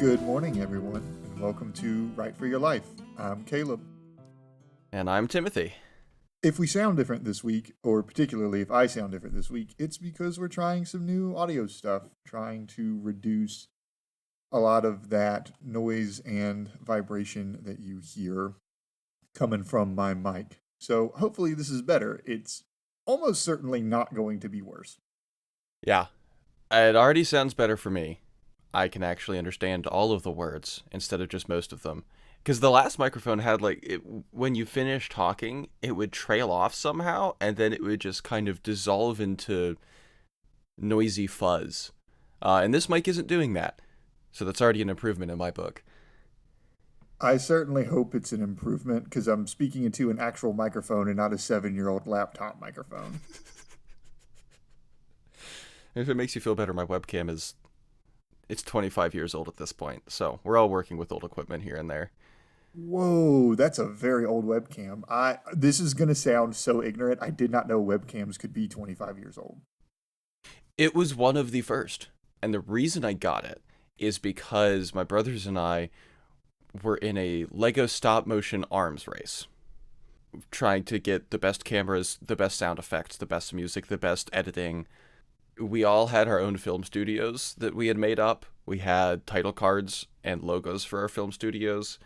Good morning, everyone, and welcome to Write for Your Life. I'm Caleb. And I'm Timothy. If we sound different this week, or particularly if I sound different this week, it's because we're trying some new audio stuff, trying to reduce a lot of that noise and vibration that you hear coming from my mic. So hopefully this is better. It's almost certainly not going to be worse. Yeah, it already sounds better for me. I can actually understand all of the words instead of just most of them. Because the last microphone had when you finish talking, it would trail off somehow, and then it would just kind of dissolve into noisy fuzz. And this mic isn't doing that. So that's already an improvement in my book. I certainly hope it's an improvement because I'm speaking into an actual microphone and not a 7-year-old laptop microphone. If it makes you feel better, my webcam it's 25 years old at this point. So we're all working with old equipment here and there. Whoa, that's a very old webcam. This is going to sound so ignorant. I did not know webcams could be 25 years old. It was one of the first. And the reason I got it is because my brothers and I were in a Lego stop motion arms race, trying to get the best cameras, the best sound effects, the best music, the best editing. We all had our own film studios that we had made up. We had title cards and logos for our film studios.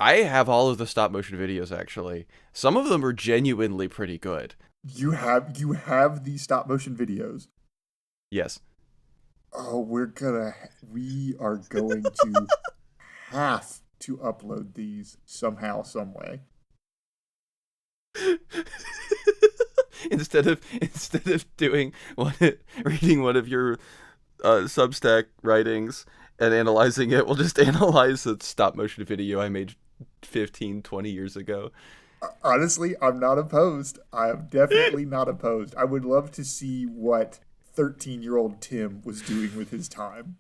I have all of the stop motion videos, actually. Some of them are genuinely pretty good. You have these stop motion videos. Yes. Oh, we are going to have to upload these somehow, some way. instead of doing reading one of your Substack writings and analyzing it, we'll just analyze a stop motion video I made 15, 20 years ago. Honestly, I'm not opposed. I am definitely not opposed. I would love to see what 13-year-old Tim was doing with his time.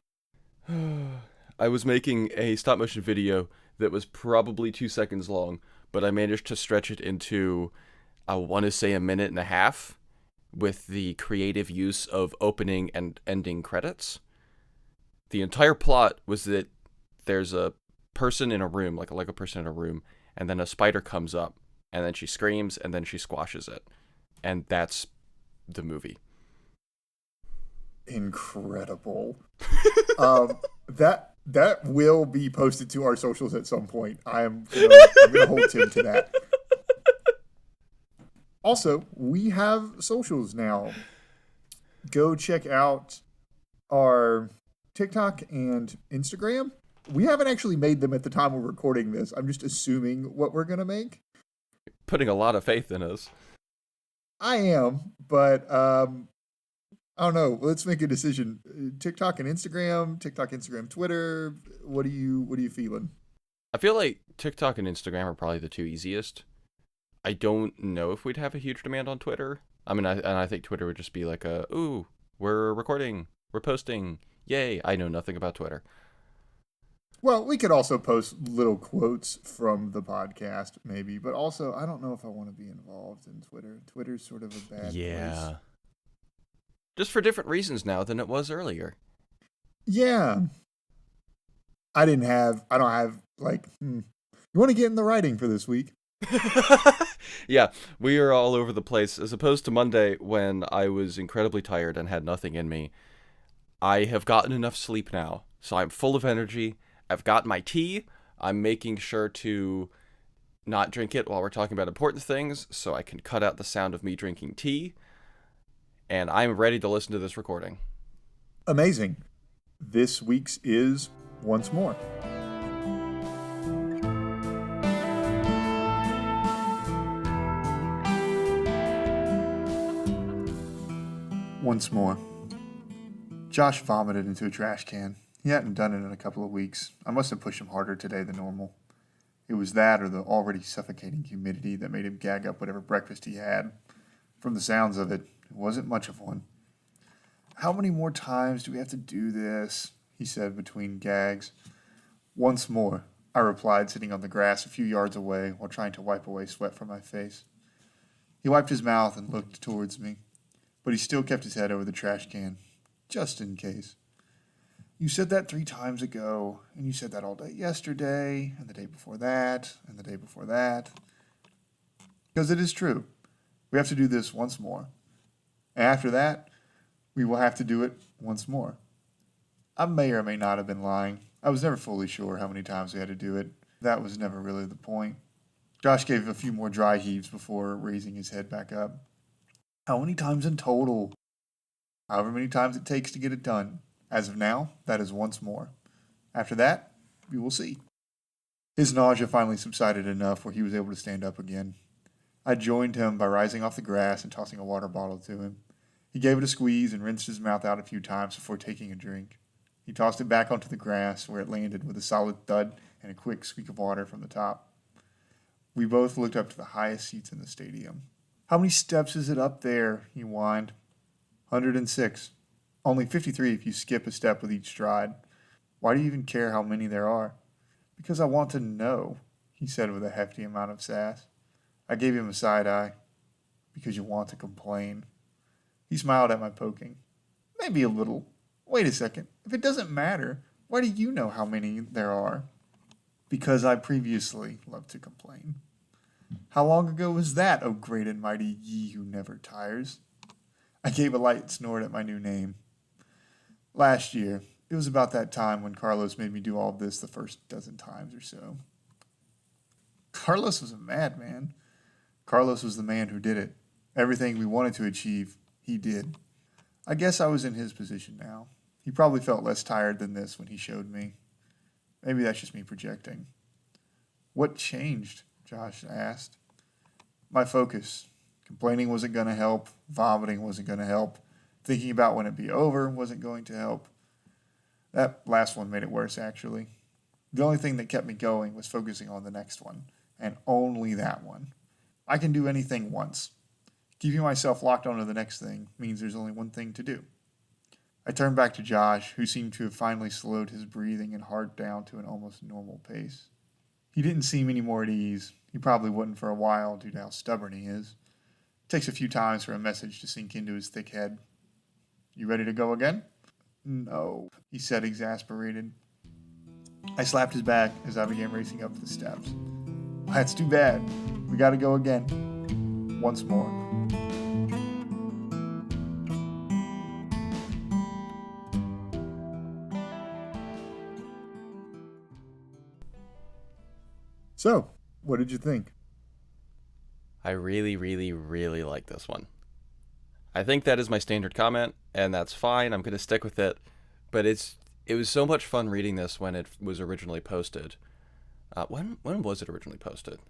I was making a stop motion video that was probably 2 seconds long, but I managed to stretch it into, I want to say, a minute and a half with the creative use of opening and ending credits. The entire plot was that there's a person in a room, like a Lego person in a room, and then a spider comes up, and then she screams, and then she squashes it. And that's the movie. Incredible. That will be posted to our socials at some point. I'm gonna hold Tim to that. Also, we have socials now. Go check out our TikTok and Instagram. We haven't actually made them at the time we're recording this. I'm just assuming what we're gonna make. Putting a lot of faith in us. I am, but I don't know. Let's make a decision. TikTok and Instagram, Twitter. What are you feeling? I feel like TikTok and Instagram are probably the two easiest. I don't know if we'd have a huge demand on Twitter. I mean, I think Twitter would just be like ooh, we're recording, we're posting, yay. I know nothing about Twitter. Well, we could also post little quotes from the podcast, maybe. But also, I don't know if I want to be involved in Twitter. Twitter's sort of a bad place. Just for different reasons now than it was earlier. Yeah. I don't have, you want to get in the writing for this week? Yeah, we are all over the place. As opposed to Monday when I was incredibly tired and had nothing in me. I have gotten enough sleep now, so I'm full of energy. I've got my tea. I'm making sure to not drink it while we're talking about important things, so I can cut out the sound of me drinking tea. And I'm ready to listen to this recording. Amazing. This week's is Once More. Once more. Josh vomited into a trash can. He hadn't done it in a couple of weeks. I must have pushed him harder today than normal. It was that or the already suffocating humidity that made him gag up whatever breakfast he had. From the sounds of it, it wasn't much of one. How many more times do we have to do this? He said between gags. Once more, I replied, sitting on the grass a few yards away while trying to wipe away sweat from my face. He wiped his mouth and looked towards me, but he still kept his head over the trash can, just in case. You said that 3 times ago, and you said that all day yesterday, and the day before that, and the day before that. Because it is true. We have to do this once more. And after that, we will have to do it once more. I may or may not have been lying. I was never fully sure how many times we had to do it. That was never really the point. Josh gave a few more dry heaves before raising his head back up. How many times in total? However many times it takes to get it done. As of now, that is once more. After that, we will see. His nausea finally subsided enough where he was able to stand up again. I joined him by rising off the grass and tossing a water bottle to him. He gave it a squeeze and rinsed his mouth out a few times before taking a drink. He tossed it back onto the grass where it landed with a solid thud and a quick squeak of water from the top. We both looked up to the highest seats in the stadium. How many steps is it up there? He whined. 106. Only 53 if you skip a step with each stride. Why do you even care how many there are? Because I want to know, he said with a hefty amount of sass. I gave him a side eye. Because you want to complain. He smiled at my poking. Maybe a little. Wait a second. If it doesn't matter, why do you know how many there are? Because I previously loved to complain. How long ago was that, O great and mighty ye who never tires? I gave a light snort at my new name. Last year, it was about that time when Carlos made me do all of this the first dozen times or so. Carlos was a madman. Carlos was the man who did it. Everything we wanted to achieve, he did. I guess I was in his position now. He probably felt less tired than this when he showed me. Maybe that's just me projecting. What changed? Josh asked. My focus. Complaining wasn't going to help. Vomiting wasn't going to help. Thinking about when it'd be over wasn't going to help. That last one made it worse, actually. The only thing that kept me going was focusing on the next one, and only that one. I can do anything once. Keeping myself locked onto the next thing means there's only one thing to do. I turned back to Josh, who seemed to have finally slowed his breathing and heart down to an almost normal pace. He didn't seem any more at ease. He probably wouldn't for a while due to how stubborn he is. It takes a few times for a message to sink into his thick head. You ready to go again? No, he said, exasperated. I slapped his back as I began racing up the steps. That's too bad. We gotta go again. Once more. So, what did you think? I really, really, really like this one. I think that is my standard comment, and that's fine. I'm going to stick with it. But it was so much fun reading this when it was originally posted. When was it originally posted?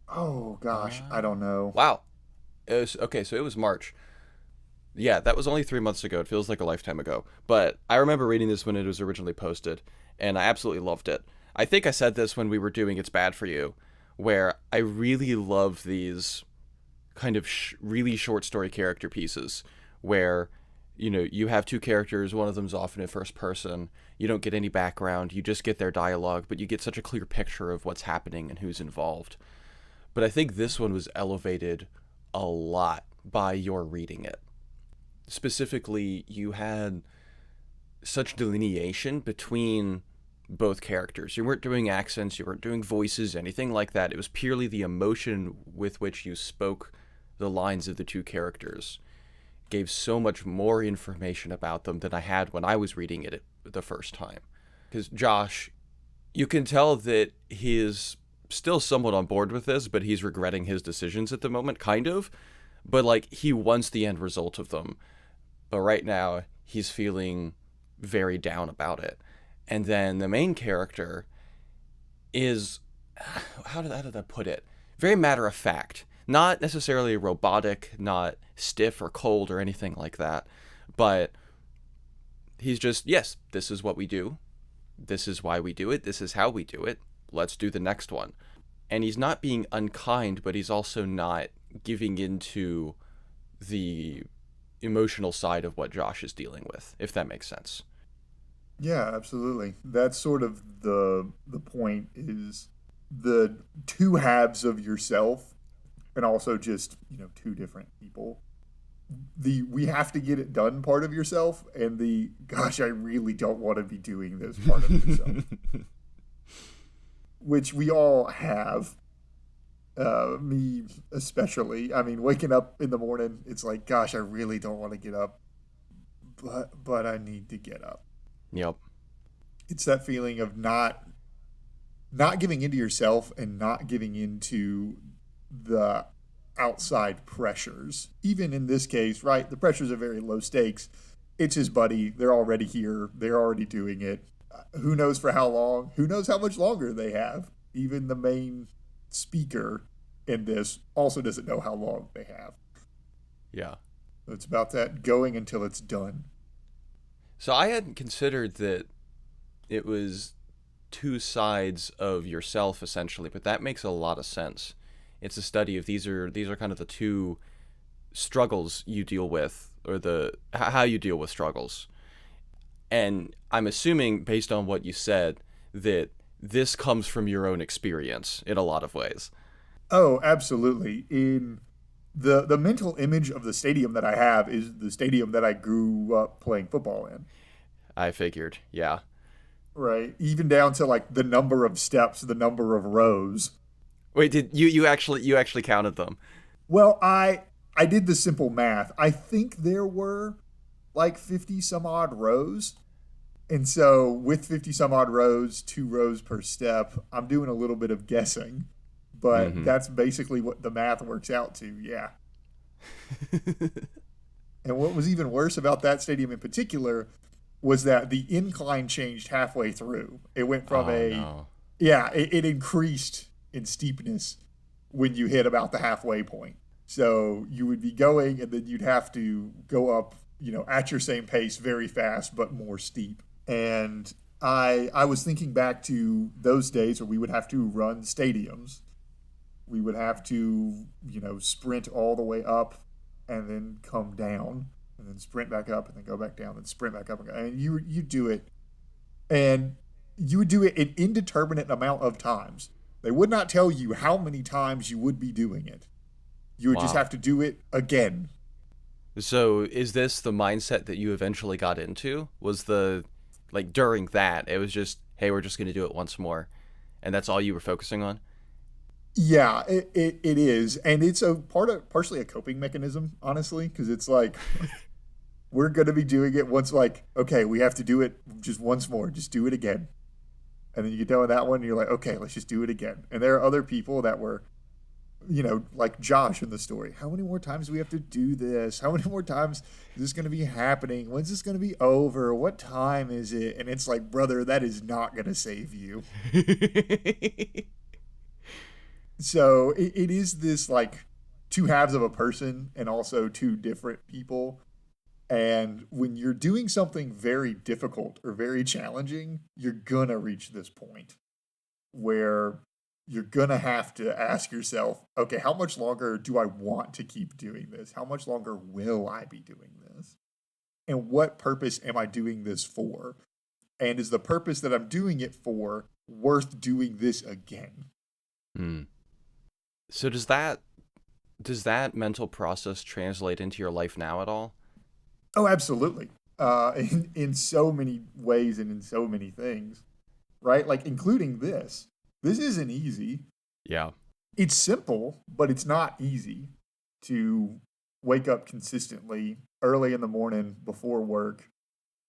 Oh, gosh, I don't know. Wow. Okay, so it was March. Yeah, that was only 3 months ago. It feels like a lifetime ago. But I remember reading this when it was originally posted, and I absolutely loved it. I think I said this when we were doing It's Bad For You, where I really love these kind of really short story character pieces where, you have two characters, one of them's often in first person, you don't get any background, you just get their dialogue, but you get such a clear picture of what's happening and who's involved. But I think this one was elevated a lot by your reading it. Specifically, you had such delineation between both characters. You weren't doing accents, you weren't doing voices, anything like that. It was purely the emotion with which you spoke the lines of the two characters. It gave so much more information about them than I had when I was reading it the first time. Because Josh, you can tell that he is still somewhat on board with this, but he's regretting his decisions at the moment, kind of. But he wants the end result of them. But right now, he's feeling very down about it. And then the main character is, how did I put it? Very matter of fact. Not necessarily robotic, not stiff or cold or anything like that. But he's just, yes, this is what we do. This is why we do it. This is how we do it. Let's do the next one. And he's not being unkind, but he's also not giving into the emotional side of what Josh is dealing with, if that makes sense. Yeah, absolutely. That's sort of the point, is the two halves of yourself and also just, two different people. the we have to get it done part of yourself, and the gosh, I really don't want to be doing this part of yourself, which we all have. Me especially. I mean, waking up in the morning, it's like, gosh, I really don't want to get up, but I need to get up. Yep. It's that feeling of not giving into yourself and not giving into the outside pressures. Even in this case, right, the pressures are very low stakes. It's his buddy. They're already here. They're already doing it. Who knows for how long? Who knows how much longer they have? Even the main speaker in this also doesn't know how long they have. Yeah. So it's about that going until it's done. So I hadn't considered that it was two sides of yourself essentially, but that makes a lot of sense. It's a study of these are kind of the two struggles you deal with, or the how you deal with struggles. And I'm assuming, based on what you said, that this comes from your own experience in a lot of ways. Oh, absolutely. In the mental image of the stadium that I have is the stadium that I grew up playing football in. I figured, yeah. Right. Even down to like the number of steps, the number of rows. Wait, did you actually counted them? Well, I did the simple math. I think there were like 50 some odd rows. And so with 50 some odd rows, 2 rows per step, I'm doing a little bit of guessing. But Mm-hmm. that's basically what the math works out to. Yeah. And what was even worse about that stadium in particular was that the incline changed halfway through. It went from Oh no. yeah, it increased in steepness when you hit about the halfway point. So you would be going and then you'd have to go up, at your same pace very fast, but more steep. And I was thinking back to those days where we would have to run stadiums. We would have to, sprint all the way up and then come down and then sprint back up and then go back down and sprint back up. And you do it, and you would do it an indeterminate amount of times. They would not tell you how many times you would be doing it. You would just Wow. have to do it again. So is this the mindset that you eventually got into? Was the like during that it was just, hey, we're just gonna do it once more, and that's all you were focusing on? Yeah, it is, and it's a partially a coping mechanism, honestly, because it's like we're gonna be doing it once. Like, okay, we have to do it just once more. Just do it again, and then you get done with that one, and you're like, okay, let's just do it again. And there are other people that were, like Josh in the story. How many more times do we have to do this? How many more times is this gonna be happening? When's this gonna be over? What time is it? And it's like, brother, that is not gonna save you. So it is this like two halves of a person and also two different people. And when you're doing something very difficult or very challenging, you're gonna reach this point where you're gonna have to ask yourself, okay, how much longer do I want to keep doing this? How much longer will I be doing this? And what purpose am I doing this for? And is the purpose that I'm doing it for worth doing this again? Hmm. So does that mental process translate into your life now at all? Oh, absolutely. In so many ways and in so many things, right? Like including this. This isn't easy. Yeah. It's simple, but it's not easy to wake up consistently early in the morning before work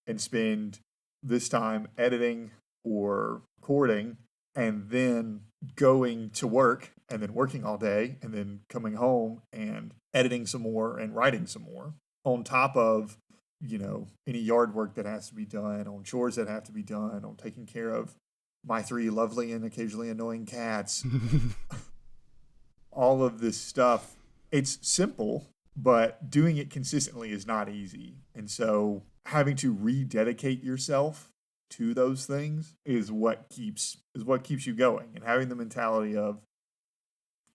and spend this time editing or recording and then going to work and then working all day and then coming home and editing some more and writing some more on top of any yard work that has to be done, on chores that have to be done, on taking care of my 3 lovely and occasionally annoying cats. All of this stuff, it's simple, but doing it consistently is not easy. And so having to rededicate yourself to those things is what keeps you going, and having the mentality of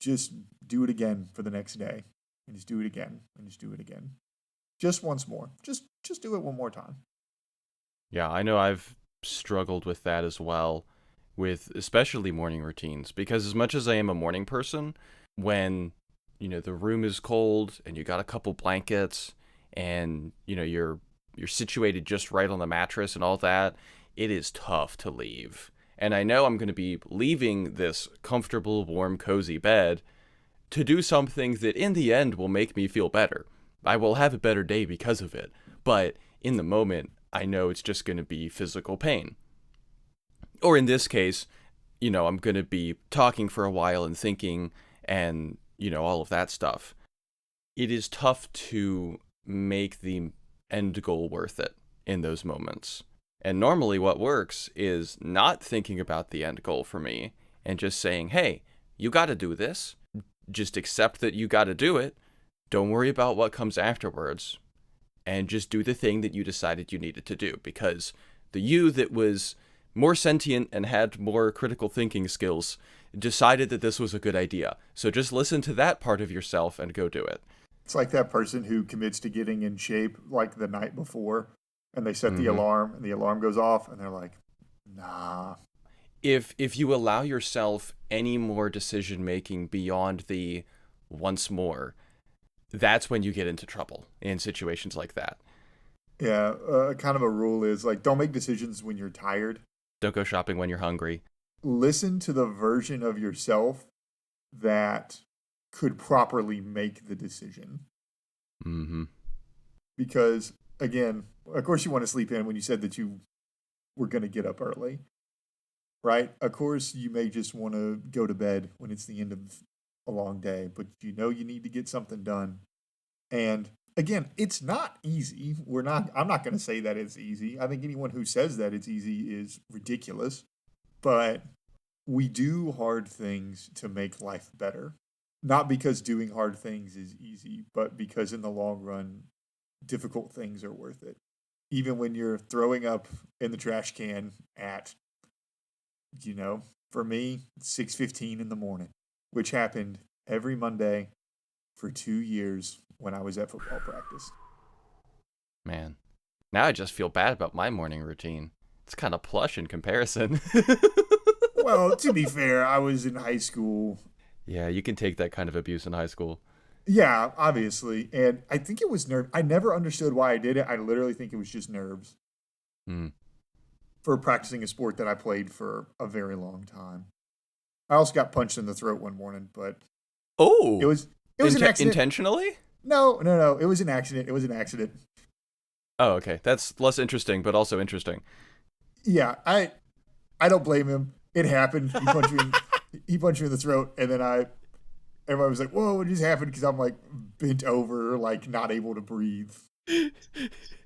just do it again for the next day and just do it again and just do it again. Just once more. Just do it one more time. Yeah, I know I've struggled with that as well, with especially morning routines, because as much as I am a morning person, when the room is cold and you got a couple blankets and you're situated just right on the mattress and all that, it is tough to leave. And I know I'm going to be leaving this comfortable, warm, cozy bed to do something that in the end will make me feel better. I will have a better day because of it. But in the moment, I know it's just going to be physical pain. Or in this case, I'm going to be talking for a while and thinking and, all of that stuff. It is tough to make the end goal worth it in those moments. And normally what works is not thinking about the end goal for me and just saying, hey, you got to do this. Just accept that you got to do it. Don't worry about what comes afterwards. And just do the thing that you decided you needed to do. Because the you that was more sentient and had more critical thinking skills decided that this was a good idea. So just listen to that part of yourself and go do it. It's like that person who commits to getting in shape like the night before, and they set the alarm, and the alarm goes off, and they're like, nah. If you allow yourself any more decision making beyond the once more, that's when you get into trouble in situations like that. Yeah, kind of a rule is like, don't make decisions when you're tired. Don't go shopping when you're hungry. Listen to the version of yourself that could properly make the decision. Mm-hmm. Because, again, of course you want to sleep in when you said that you were going to get up early, right? Of course you may just want to go to bed when it's the end of a long day, but you need to get something done. And again, it's not easy. I'm not going to say that it's easy. I think anyone who says that it's easy is ridiculous. But we do hard things to make life better. Not because doing hard things is easy, but because in the long run, difficult things are worth it. Even when you're throwing up in the trash can at, for me, 6:15 in the morning, which happened every Monday for 2 years when I was at football practice. Man, now I just feel bad about my morning routine. It's kind of plush in comparison. Well, to be fair, I was in high school. Yeah, you can take that kind of abuse in high school. Yeah, obviously. And I think it was nerve. I never understood why I did it. I literally think it was just nerves. For practicing a sport that I played for a very long time. I also got punched in the throat one morning, but it was an accident. Intentionally? No. It was an accident. Oh, okay. That's less interesting, but also interesting. Yeah, I don't blame him. It happened. He punched me in the throat, and then everybody was like, whoa, what just happened? Because I'm like bent over, like not able to breathe.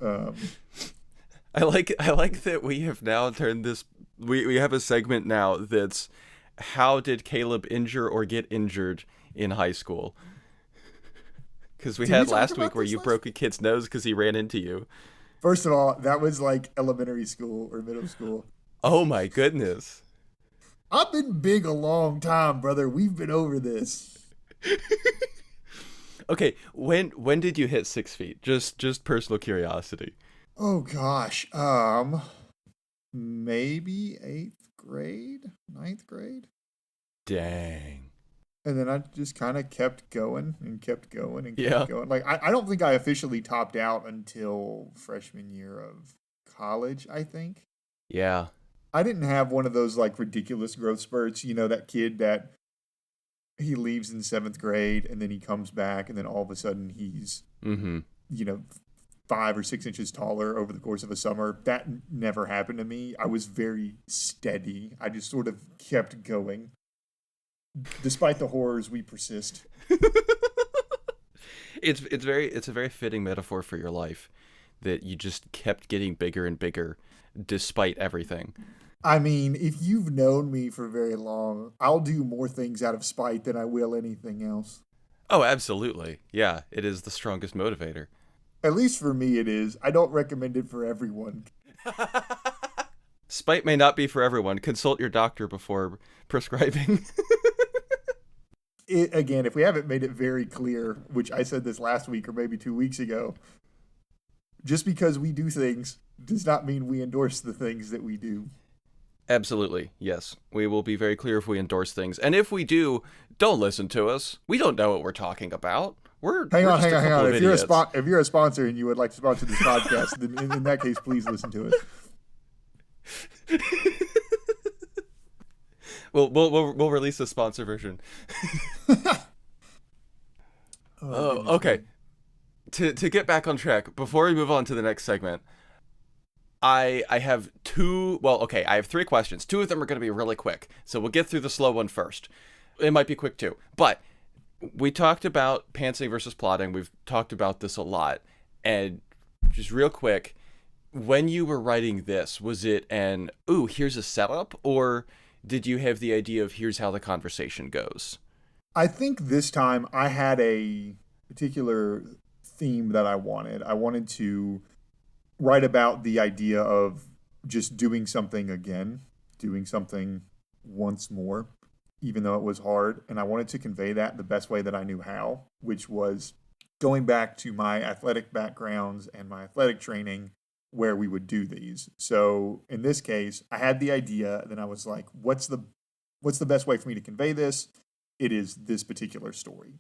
I like that we have now turned this, we have a segment now that's how did Caleb injure or get injured in high school? Because we had last week where you broke a kid's nose because he ran into you. First of all, that was like elementary school or middle school. Oh my goodness. I've been big a long time, brother. We've been over this. Okay, when did you hit 6 feet? Just personal curiosity. Oh gosh, maybe 8th grade, 9th grade. Dang. And then I just kind of kept going and kept going and kept going. Like I don't think I officially topped out until freshman year of college, I think. Yeah. I didn't have one of those like ridiculous growth spurts, that kid that he leaves in 7th grade and then he comes back and then all of a sudden he's 5 or 6 inches taller over the course of a summer. That never happened to me. I was very steady. I just sort of kept going. Despite the horrors, we persist. It's a very fitting metaphor for your life that you just kept getting bigger and bigger despite everything. I mean, if you've known me for very long, I'll do more things out of spite than I will anything else. Oh, absolutely. Yeah, it is the strongest motivator. At least for me it is. I don't recommend it for everyone. Spite may not be for everyone. Consult your doctor before prescribing. Again, if we haven't made it very clear, which I said this last week or maybe 2 weeks ago, just because we do things does not mean we endorse the things that we do. Absolutely, yes. We will be very clear if we endorse things. And if we do, don't listen to us. We don't know what we're talking about. Hang we're on, just hang a on, hang couple on. of idiots. If you're a sponsor and you would like to sponsor this podcast, then in that case, please listen to it. We'll release a sponsor version. Oh, Oh, goodness okay. me. To get back on track, before we move on to the next segment, I have I have three questions. Two of them are going to be really quick, so we'll get through the slow one first. It might be quick too, but we talked about pantsing versus plotting. We've talked about this a lot, and just real quick, when you were writing this, was it an ooh, here's a setup, or did you have the idea of here's how the conversation goes? I think this time I had a particular theme that I wanted. I wanted to write about the idea of just doing something again, doing something once more, even though it was hard. And I wanted to convey that the best way that I knew how, which was going back to my athletic backgrounds and my athletic training where we would do these. So in this case, I had the idea, then I was like, what's the best way for me to convey this? It is this particular story.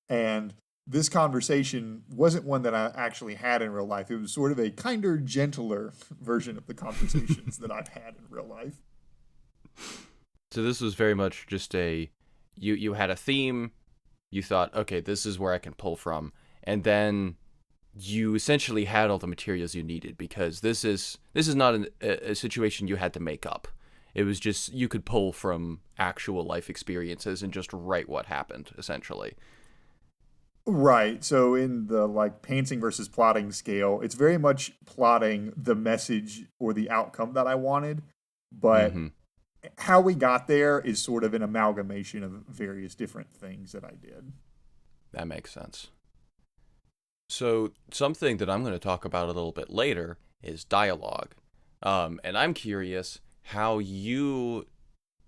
And this conversation wasn't one that I actually had in real life. It was sort of a kinder, gentler version of the conversations that I've had in real life. So this was very much just you had a theme, you thought, okay, this is where I can pull from, and then you essentially had all the materials you needed because this is not a situation you had to make up. It was just you could pull from actual life experiences and just write what happened, essentially. Right. So in the like pantsing versus plotting scale, it's very much plotting the message or the outcome that I wanted, but Mm-hmm. how we got there is sort of an amalgamation of various different things that I did. That makes sense. So something that I'm going to talk about a little bit later is dialogue. And I'm curious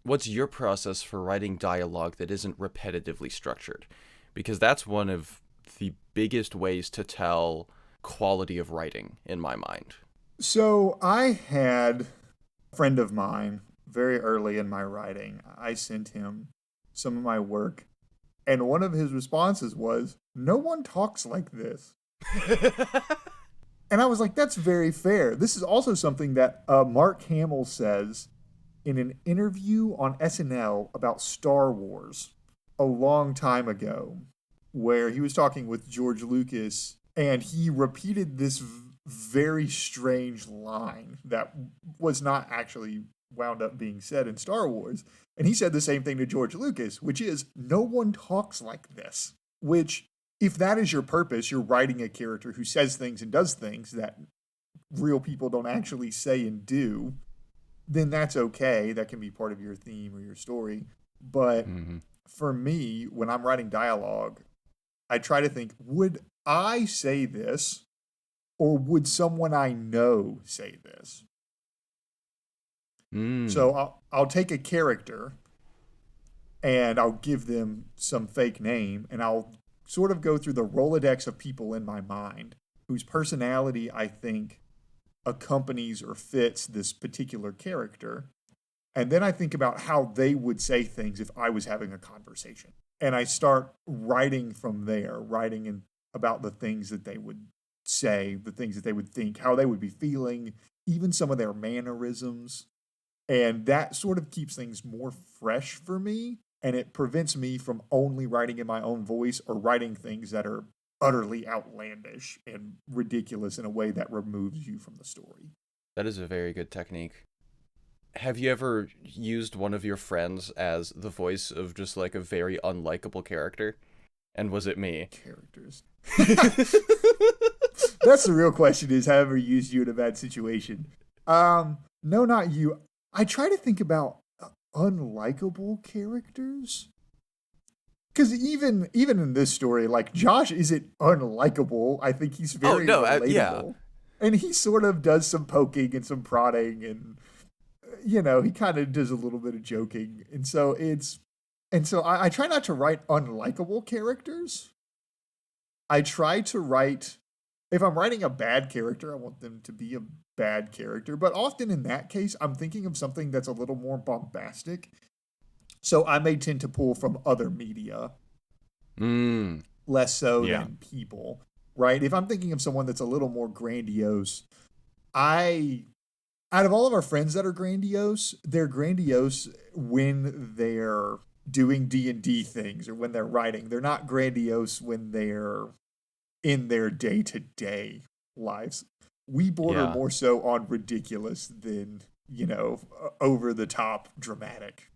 what's your process for writing dialogue that isn't repetitively structured? Because that's one of the biggest ways to tell quality of writing in my mind. So I had a friend of mine very early in my writing. I sent him some of my work, and one of his responses was, "No one talks like this." And I was like, that's very fair. This is also something that Mark Hamill says in an interview on SNL about Star Wars a long time ago, where he was talking with George Lucas and he repeated this very strange line that was not actually wound up being said in Star Wars. And he said the same thing to George Lucas, which is, no one talks like this. Which, if that is your purpose, you're writing a character who says things and does things that real people don't actually say and do, then that's okay. That can be part of your theme or your story. But Mm-hmm. for me, when I'm writing dialogue, I try to think, would I say this or would someone I know say this? Mm. So I'll take a character and I'll give them some fake name and I'll sort of go through the Rolodex of people in my mind whose personality I think accompanies or fits this particular character. And then I think about how they would say things if I was having a conversation. And I start writing from there, writing about the things that they would say, the things that they would think, how they would be feeling, even some of their mannerisms. And that sort of keeps things more fresh for me. And it prevents me from only writing in my own voice or writing things that are utterly outlandish and ridiculous in a way that removes you from the story. That is a very good technique. Have you ever used one of your friends as the voice of just like a very unlikable character? And was it me? Characters. That's the real question, is have I ever used you in a bad situation? No, not you. I try to think about unlikable characters. Because even in this story, like Josh isn't unlikable. I think he's Oh very no, yeah. relatable. And he sort of does some poking and some prodding and he kind of does a little bit of joking. And so I try not to write unlikable characters. I try to write, if I'm writing a bad character, I want them to be a bad character. But often in that case, I'm thinking of something that's a little more bombastic. So I may tend to pull from other media. Mm. less so Yeah. than people, right? If I'm thinking of someone that's a little more grandiose, I out of all of our friends that are grandiose, they're grandiose when they're doing D&D things or when they're writing. They're not grandiose when they're in their day-to-day lives. We border Yeah. more so on ridiculous than, over the top dramatic.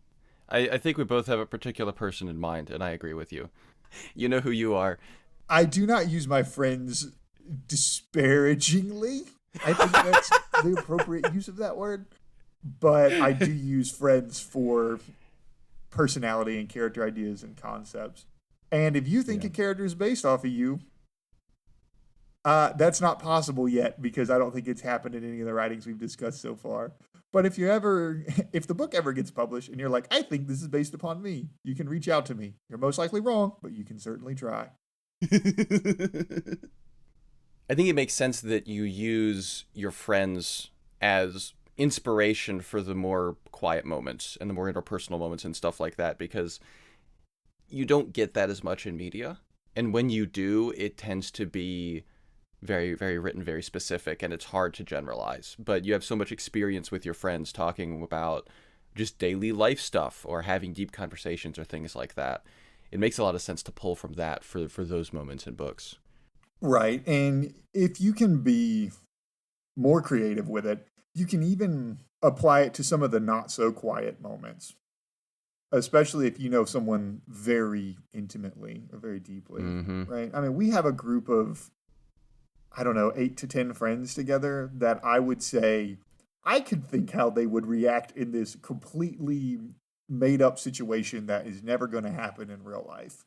I think we both have a particular person in mind, and I agree with you. You know who you are. I do not use my friends disparagingly. I think that's the appropriate use of that word. But I do use friends for personality and character ideas and concepts. And if you think Yeah. a character is based off of you, that's not possible yet because I don't think it's happened in any of the writings we've discussed so far. But if the book ever gets published and you're like, I think this is based upon me, you can reach out to me. You're most likely wrong, but you can certainly try. I think it makes sense that you use your friends as inspiration for the more quiet moments and the more interpersonal moments and stuff like that, because you don't get that as much in media. And when you do, it tends to be very, very written, very specific, and it's hard to generalize. But you have so much experience with your friends talking about just daily life stuff or having deep conversations or things like that. It makes a lot of sense to pull from that for those moments in books. Right. And if you can be more creative with it, you can even apply it to some of the not so quiet moments, especially if you know someone very intimately or very deeply, Mm-hmm. right? I mean, we have a group of, I don't know, 8 to 10 friends together that I would say I could think how they would react in this completely made up situation that is never going to happen in real life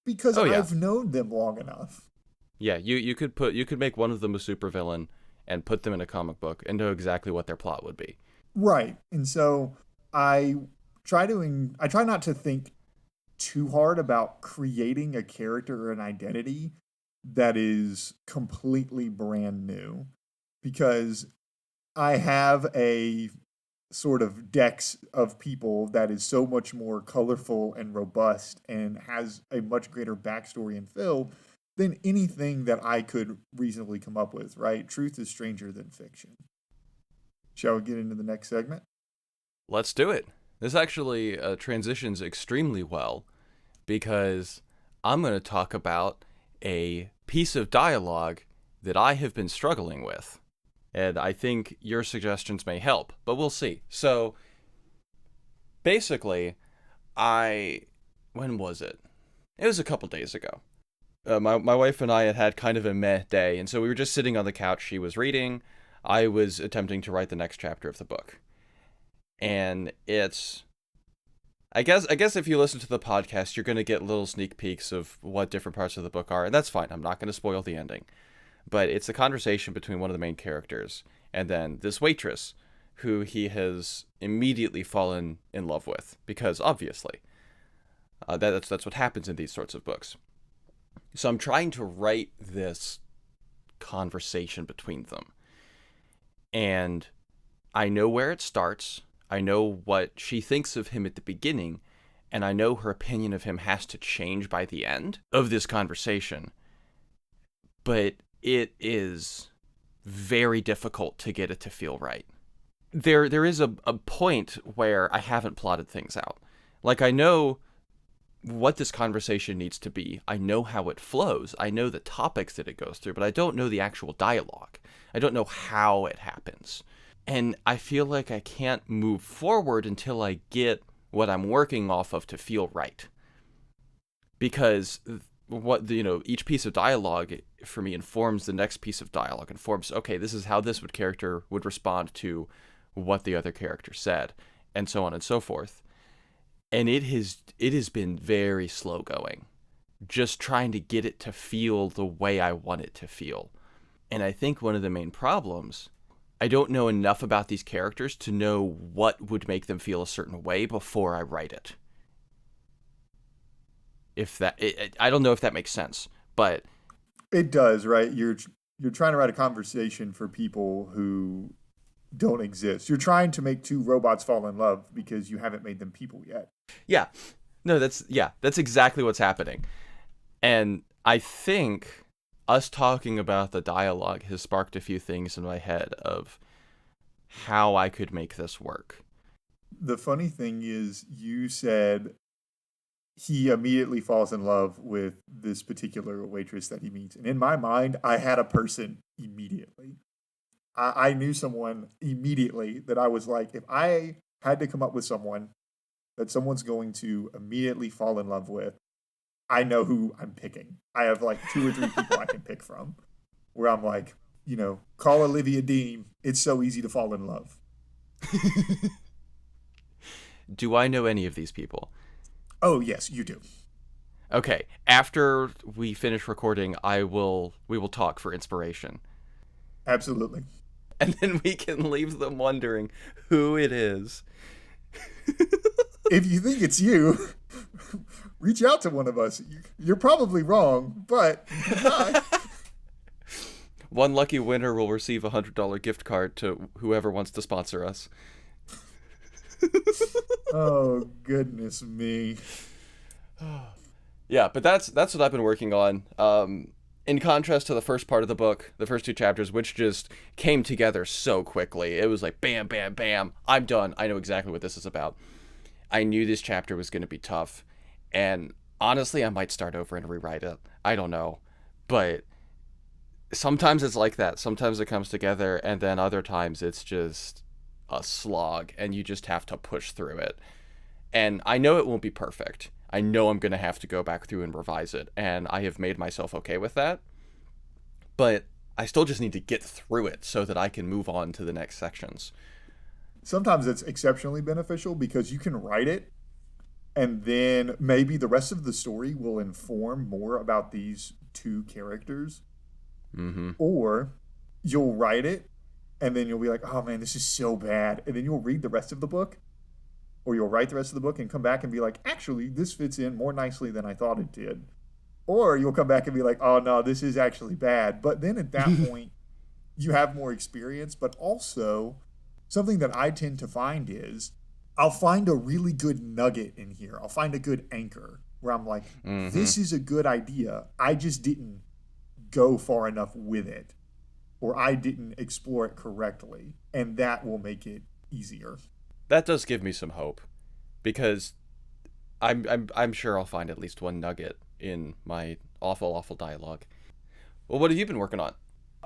because Oh yeah. I've known them long enough. Yeah, you could make one of them a supervillain and put them in a comic book and know exactly what their plot would be. Right. And so I I try not to think too hard about creating a character or an identity that is completely brand new because I have a sort of dex of people that is so much more colorful and robust and has a much greater backstory and fill than anything that I could reasonably come up with, right? Truth is stranger than fiction. Shall we get into the next segment? Let's do it. This actually transitions extremely well because I'm going to talk about a piece of dialogue that I have been struggling with. And I think your suggestions may help, but we'll see. So basically, when was it? It was a couple days ago. My wife and I had kind of a meh day, and so we were just sitting on the couch. She was reading. I was attempting to write the next chapter of the book. And it's I guess if you listen to the podcast, you're going to get little sneak peeks of what different parts of the book are, and that's fine. I'm not going to spoil the ending. But it's a conversation between one of the main characters and then this waitress who he has immediately fallen in love with because obviously that's what happens in these sorts of books. So I'm trying to write this conversation between them. And I know where it starts. I know what she thinks of him at the beginning, and I know her opinion of him has to change by the end of this conversation. But it is very difficult to get it to feel right. There is a point where I haven't plotted things out. Like, I know what this conversation needs to be. I know how it flows. I know the topics that it goes through, but I don't know the actual dialogue. I don't know how it happens. And I feel like I can't move forward until I get what I'm working off of to feel right. Because each piece of dialogue for me informs the next piece of dialogue, informs, okay, this is how this character would respond to what the other character said, and so on and so forth. And it has been very slow going, just trying to get it to feel the way I want it to feel. And I think one of the main problems, I don't know enough about these characters to know what would make them feel a certain way before I write it. I don't know if that makes sense, but It does, right? You're trying to write a conversation for people who don't exist. You're trying to make two robots fall in love because you haven't made them people yet. yeah, no, that's exactly what's happening. And I think us talking about the dialogue has sparked a few things in my head of how I could make this work. The funny thing is, you said he immediately falls in love with this particular waitress that he meets. And in my mind, I had a person immediately. I knew someone immediately that I was like, if I had to come up with someone that someone's going to immediately fall in love with, I know who I'm picking. I have like two or three people I can pick from where I'm like, call Olivia Dean. It's so easy to fall in love. Do I know any of these people? Oh, yes, you do. Okay, after we finish recording, we will talk for inspiration. Absolutely. And then we can leave them wondering who it is. If you think it's you, reach out to one of us. You're probably wrong, but One lucky winner will receive a $100 gift card to whoever wants to sponsor us. Oh, goodness me. Yeah, but that's what I've been working on. In contrast to the first part of the book, the first two chapters, which just came together so quickly. It was like bam, bam, bam. I'm done. I know exactly what this is about. I knew this chapter was going to be tough. And honestly, I might start over and rewrite it. I don't know. But sometimes it's like that. Sometimes it comes together, and then other times it's just a slog, and you just have to push through it. And I know it won't be perfect. I know I'm going to have to go back through and revise it, and I have made myself okay with that. But I still just need to get through it so that I can move on to the next sections. Sometimes it's exceptionally beneficial because you can write it, and then maybe the rest of the story will inform more about these two characters. Mm-hmm. Or you'll write it, and then you'll be like, oh man, this is so bad. And then you'll read the rest of the book, or you'll write the rest of the book and come back and be like, actually, this fits in more nicely than I thought it did. Or you'll come back and be like, oh no, this is actually bad. But then at that point, you have more experience. But also, something that I tend to find is I'll find a really good nugget in here. I'll find a good anchor where I'm like, this is a good idea. I just didn't go far enough with it, or I didn't explore it correctly. And that will make it easier. That does give me some hope, because I'm sure I'll find at least one nugget in my awful dialogue. Well, what have you been working on?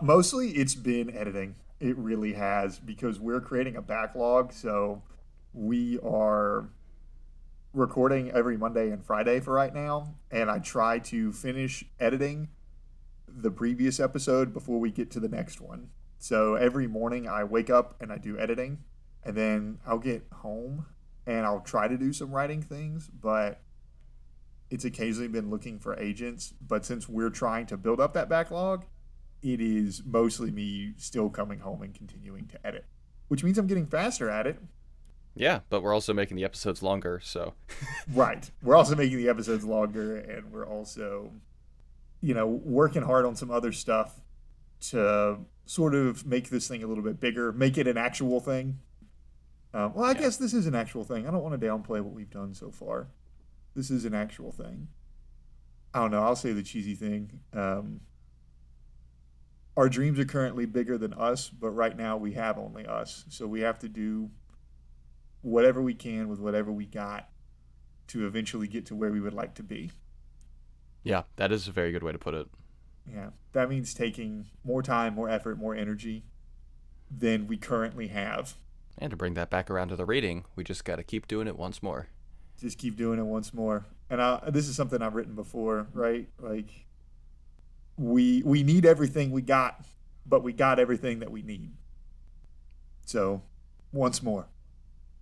Mostly it's been editing. It really has, because we're creating a backlog. So we are recording every Monday and Friday for right now. And I try to finish editing the previous episode before we get to the next one. So every morning I wake up and I do editing, and then I'll get home and I'll try to do some writing things, but it's occasionally been looking for agents. But since we're trying to build up that backlog, it is mostly me still coming home and continuing to edit, which means I'm getting faster at it. Yeah, but we're also making the episodes longer, so. Right. We're also making the episodes longer, and we're also, working hard on some other stuff to sort of make this thing a little bit bigger, make it an actual thing. I guess this is an actual thing. I don't want to downplay what we've done so far. This is an actual thing. I don't know. I'll say the cheesy thing. Our dreams are currently bigger than us, but right now we have only us. So we have to do whatever we can with whatever we got to eventually get to where we would like to be. Yeah, that is a very good way to put it. Yeah, that means taking more time, more effort, more energy than we currently have. And to bring that back around to the reading, we just got to keep doing it once more. Just keep doing it once more. And this is something I've written before, right? Like, we need everything we got, but we got everything that we need. So, once more.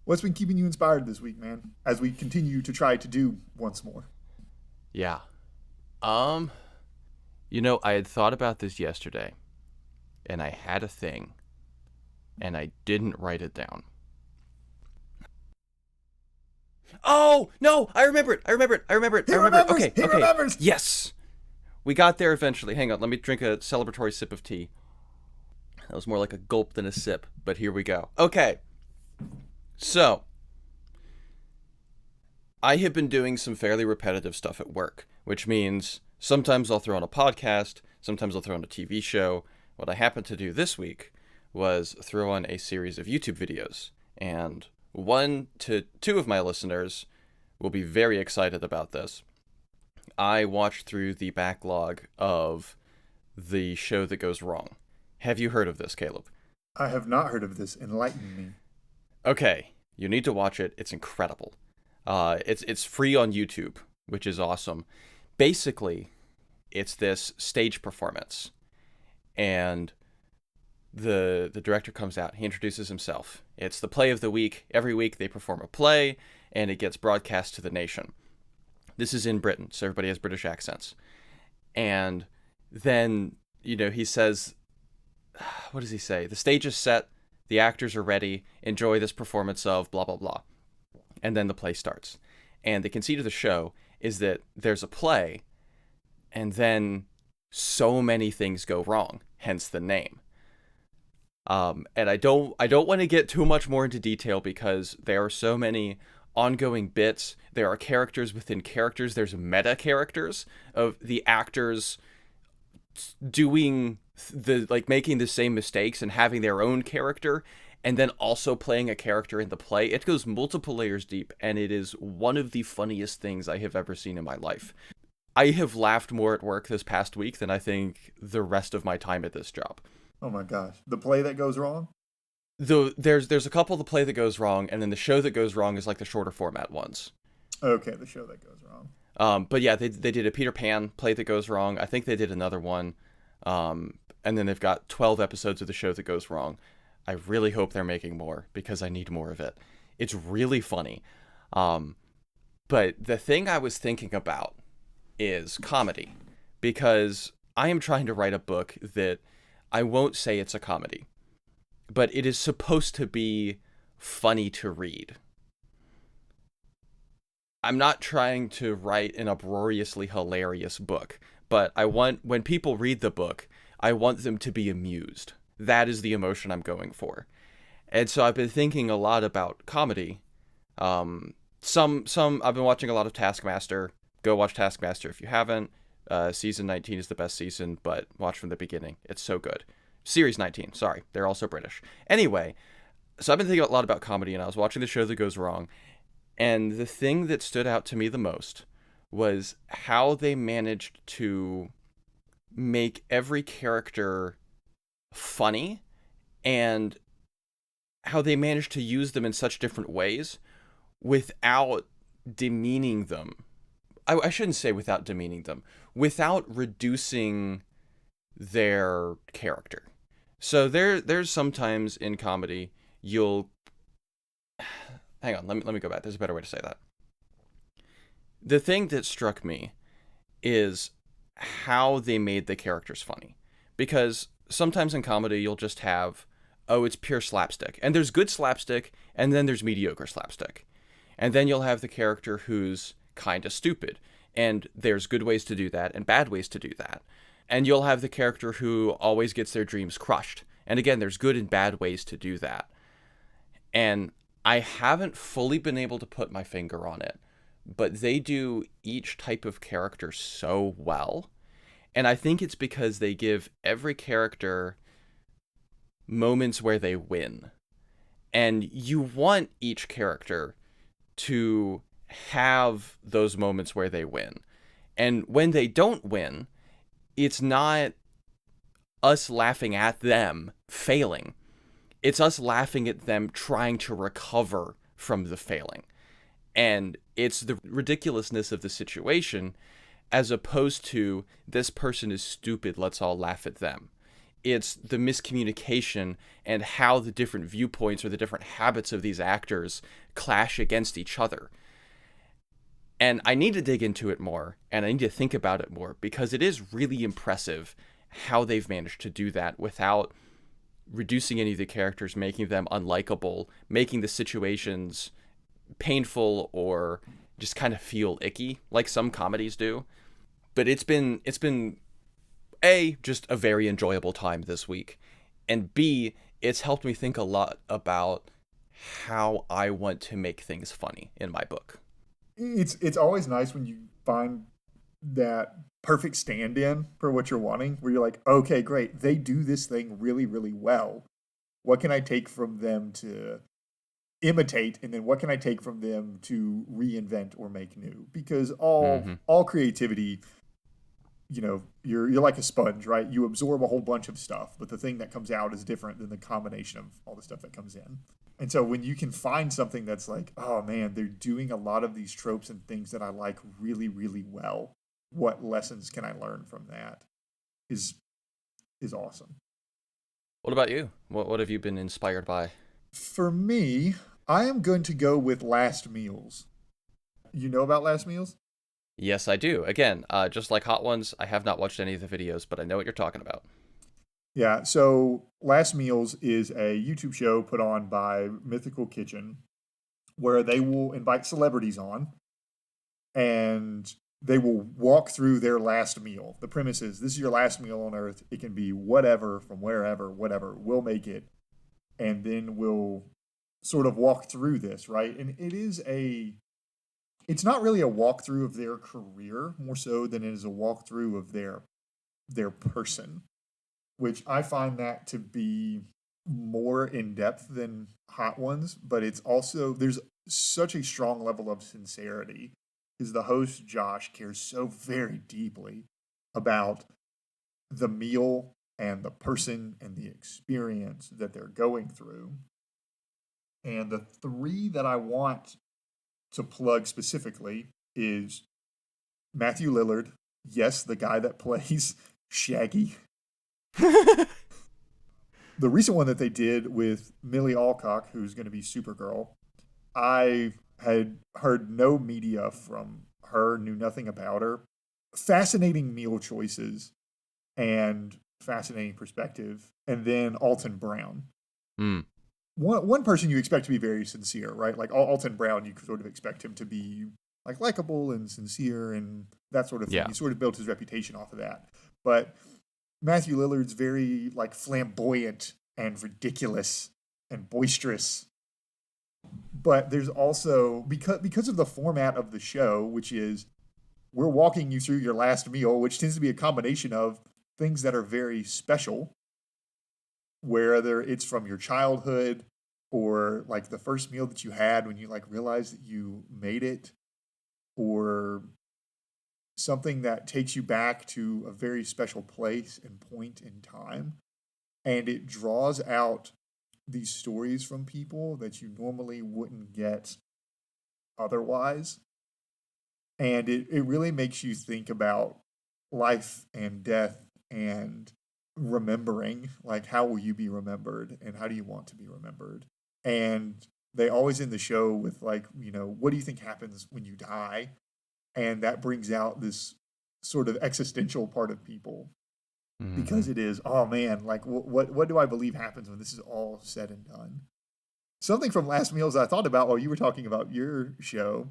What's been keeping you inspired this week, man, as we continue to try to do once more? Yeah. I had thought about this yesterday, and I had a thing, and I didn't write it down. Oh, no, I remember it. He remembers. Yes. We got there eventually. Hang on, let me drink a celebratory sip of tea. That was more like a gulp than a sip, but here we go. Okay. So, I have been doing some fairly repetitive stuff at work, which means Sometimes I'll throw on a podcast, sometimes I'll throw on a TV show. What I happened to do this week was throw on a series of YouTube videos, and one to two of my listeners will be very excited about this. I watched through the backlog of The Show That Goes Wrong. Have you heard of this, Caleb? I have not heard of this. Enlighten me. Okay, you need to watch it. It's incredible. It's free on YouTube, which is awesome. Basically, it's this stage performance, and the director comes out. He introduces himself. It's the play of the week. Every week they perform a play, and it gets broadcast to the nation. This is in Britain, so everybody has British accents. And then, he says, what does he say? The stage is set, the actors are ready, enjoy this performance of blah, blah, blah. And then the play starts. And the conceit of the show is that there's a play, and then so many things go wrong, hence the name. And I don't want to get too much more into detail because there are so many ongoing bits. There are characters within characters. There's meta characters of the actors doing making the same mistakes and having their own character, and then also playing a character in the play. It goes multiple layers deep, and it is one of the funniest things I have ever seen in my life. I have laughed more at work this past week than I think the rest of my time at this job. Oh my gosh. The play that goes wrong? There's a couple of the play that goes wrong, and then the show that goes wrong is like the shorter format ones. Okay, the show that goes wrong. But yeah, they did a Peter Pan play that goes wrong. I think they did another one. And then they've got 12 episodes of the show that goes wrong. I really hope they're making more because I need more of it. It's really funny. But the thing I was thinking about is comedy, because I am trying to write a book that I won't say it's a comedy, but it is supposed to be funny to read. I'm not trying to write an uproariously hilarious book, but I want, when people read the book, I want them to be amused. That is the emotion I'm going for. And so I've been thinking a lot about comedy. I've been watching a lot of Taskmaster. Go watch Taskmaster if you haven't. Season 19 is the best season, but watch from the beginning. It's so good. Series 19, sorry. They're also British. Anyway, so I've been thinking a lot about comedy, and I was watching The Show That Goes Wrong. And the thing that stood out to me the most was how they managed to make every character funny, and how they managed to use them in such different ways without demeaning them. I shouldn't say without demeaning them, without reducing their character. So there's sometimes in comedy you'll hang on, let me go back. There's a better way to say that. The thing that struck me is how they made the characters funny. Because sometimes in comedy, you'll just have, oh, it's pure slapstick. And there's good slapstick, and then there's mediocre slapstick. And then you'll have the character who's kind of stupid. And there's good ways to do that and bad ways to do that. And you'll have the character who always gets their dreams crushed. And again, there's good and bad ways to do that. And I haven't fully been able to put my finger on it, but they do each type of character so well. And I think it's because they give every character moments where they win. And you want each character to have those moments where they win. And when they don't win, it's not us laughing at them failing. It's us laughing at them trying to recover from the failing. And it's the ridiculousness of the situation as opposed to this person is stupid, let's all laugh at them. It's the miscommunication and how the different viewpoints or the different habits of these actors clash against each other. And I need to dig into it more, and I need to think about it more, because it is really impressive how they've managed to do that without reducing any of the characters, making them unlikable, making the situations painful or just kind of feel icky, like some comedies do. But it's been A, just a very enjoyable time this week, and B, it's helped me think a lot about how I want to make things funny in my book. It's always nice when you find that perfect stand-in for what you're wanting, where you're like, okay, great, they do this thing really, really well. What can I take from them to imitate, and then what can I take from them to reinvent or make new? Because Mm-hmm. all creativity, you're like a sponge, right? You absorb a whole bunch of stuff, but the thing that comes out is different than the combination of all the stuff that comes in. And so when you can find something that's like, oh man, they're doing a lot of these tropes and things that I like really, really well. What lessons can I learn from that? Is is awesome. What about you? What have you been inspired by? For me, I am going to go with Last Meals. You know about Last Meals? Yes, I do. Again, just like Hot Ones, I have not watched any of the videos, but I know what you're talking about. Yeah, so Last Meals is a YouTube show put on by Mythical Kitchen where they will invite celebrities on and they will walk through their last meal. The premise is this is your last meal on earth. It can be whatever from wherever, whatever. We'll make it and then we'll sort of walk through this, right? And it's not really a walkthrough of their career more so than it is a walkthrough of their person, which I find that to be more in depth than Hot Ones, but it's also there's such a strong level of sincerity because the host Josh cares so very deeply about the meal and the person and the experience that they're going through. And the three that I want to plug specifically is Matthew Lillard. Yes, the guy that plays Shaggy. The recent one that they did with Millie Alcock, who's going to be Supergirl, I had heard no media from her, knew nothing about her. Fascinating meal choices and fascinating perspective. And then Alton Brown. Mm, One person you expect to be very sincere, right? Like Alton Brown, you sort of expect him to be like likable and sincere and that sort of thing. yeah. He sort of built his reputation off of that. But Matthew Lillard's very like flamboyant and ridiculous and boisterous. But there's also because of the format of the show, which is we're walking you through your last meal, which tends to be a combination of things that are very special, whether it's from your childhood or like the first meal that you had when you like realized that you made it, or something that takes you back to a very special place and point in time. And it draws out these stories from people that you normally wouldn't get otherwise. And it really makes you think about life and death and remembering, like how will you be remembered and how do you want to be remembered? And they always end the show with like, what do you think happens when you die? And that brings out this sort of existential part of people Mm-hmm. because it is, oh man, like what do I believe happens when this is all said and done? Something from Last Meals I thought about while you were talking about your show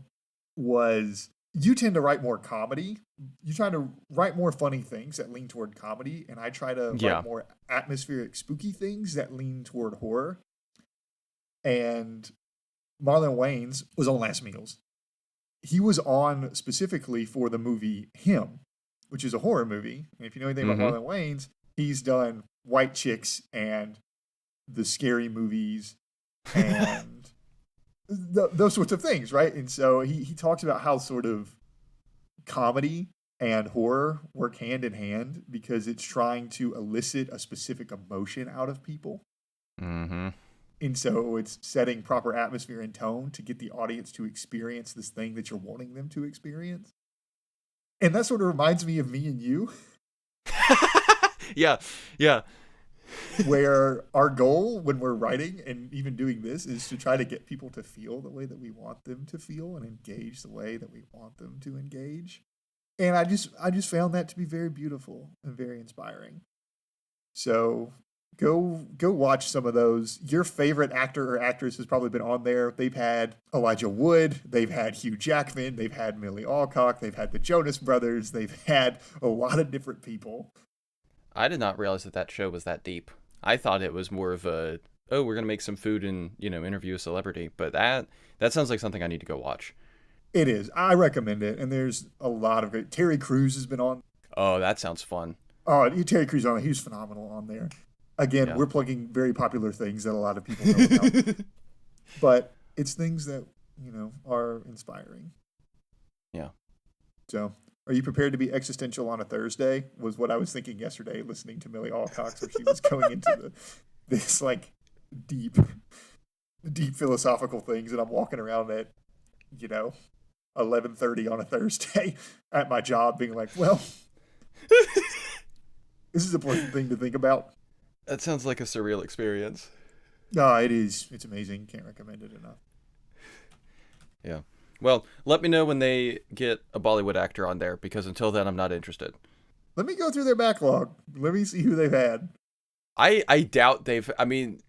was you tend to write more comedy. You try to write more funny things that lean toward comedy, and I try to write Yeah. more atmospheric, spooky things that lean toward horror. And Marlon Wayans was on Last Meals. He was on specifically for the movie Him, which is a horror movie. And if you know anything about Mm-hmm. Marlon Wayans, he's done White Chicks and the scary movies and those sorts of things, right? And so he talks about how sort of comedy and horror work hand in hand because it's trying to elicit a specific emotion out of people. Mm-hmm. And so it's setting proper atmosphere and tone to get the audience to experience this thing that you're wanting them to experience. And that sort of reminds me of me and you, Yeah. Yeah. where our goal when we're writing and even doing this is to try to get people to feel the way that we want them to feel and engage the way that we want them to engage. And I just found that to be very beautiful and very inspiring. So go watch some of those. Your favorite actor or actress has probably been on there. They've had Elijah Wood, they've had Hugh Jackman, they've had Millie Alcock, they've had the Jonas Brothers, they've had a lot of different people. I did not realize that show was that deep. I thought it was more of a, oh, we're gonna make some food and interview a celebrity. But that sounds like something I need to go watch. It is. I recommend it. And there's a lot of great. Terry Crews has been on. Oh, that sounds fun. Oh, Terry Crews on it. He was phenomenal on there. Again, Yeah. we're plugging very popular things that a lot of people know about. But it's things that, are inspiring. Yeah. So, are you prepared to be existential on a Thursday? Was what I was thinking yesterday, listening to Millie Alcox, where she was going into this like deep, deep philosophical things, and I'm walking around at, 11:30 on a Thursday at my job, being like, well, this is a pleasant thing to think about. That sounds like a surreal experience. No, it is. It's amazing. Can't recommend it enough. Yeah. Well, let me know when they get a Bollywood actor on there, because until then, I'm not interested. Let me go through their backlog. Let me see who they've had. I doubt they've. I mean,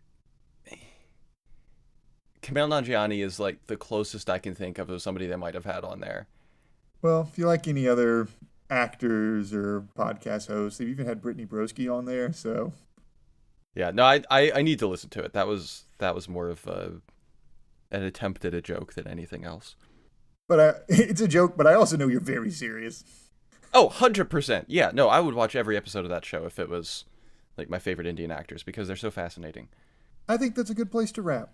Kumail Nanjiani is like the closest I can think of somebody they might have had on there. Well, if you like any other actors or podcast hosts, they've even had Brittany Broski on there. So Yeah. No, I need to listen to it. That was more of an attempt at a joke than anything else. But it's a joke, but I also know you're very serious. Oh, 100%. Yeah, no, I would watch every episode of that show if it was like my favorite Indian actors, because they're so fascinating. I think that's a good place to wrap.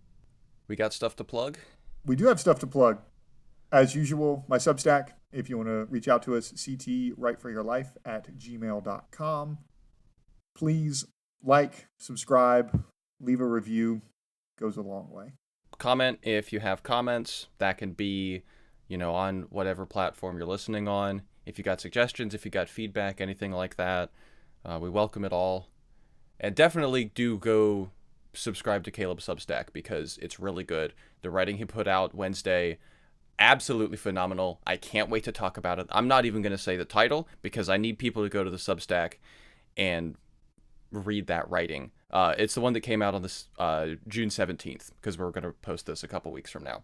We got stuff to plug? We do have stuff to plug. As usual, my Substack, if you want to reach out to us, ctwriteforyourlife@gmail.com. Please like, subscribe, leave a review. Goes a long way. Comment if you have comments. That can be, on whatever platform you're listening on. If you got suggestions, if you got feedback, anything like that, we welcome it all. And definitely do go subscribe to Caleb's Substack, because it's really good. The writing he put out Wednesday, absolutely phenomenal. I can't wait to talk about it. I'm not even going to say the title, because I need people to go to the Substack and read that writing. It's the one that came out on this June 17th, because we're going to post this a couple weeks from now.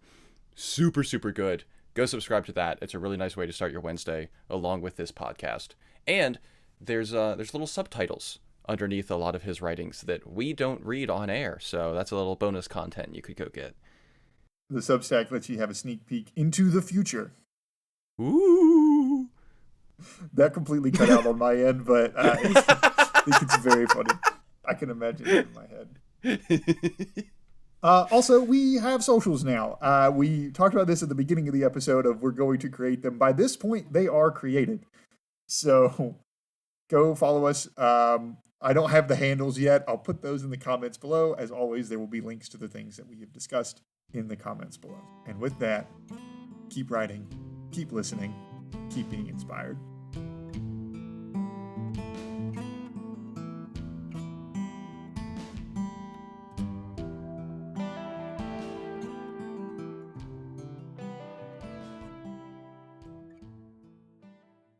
Super, super good. Go subscribe to that. It's a really nice way to start your Wednesday along with this podcast. And there's little subtitles underneath a lot of his writings that we don't read on air. So that's a little bonus content you could go get. The Substack lets you have a sneak peek into the future. Ooh. That completely cut out on my end, but I think it's very funny. I can imagine it in my head. Also, we have socials now. We talked about this at the beginning of the episode of we're going to create them. By this point, they are created. So go follow us. I don't have the handles yet. I'll put those in the comments below. As always, there will be links to the things that we have discussed in the comments below. And with that, keep writing, keep listening, keep being inspired.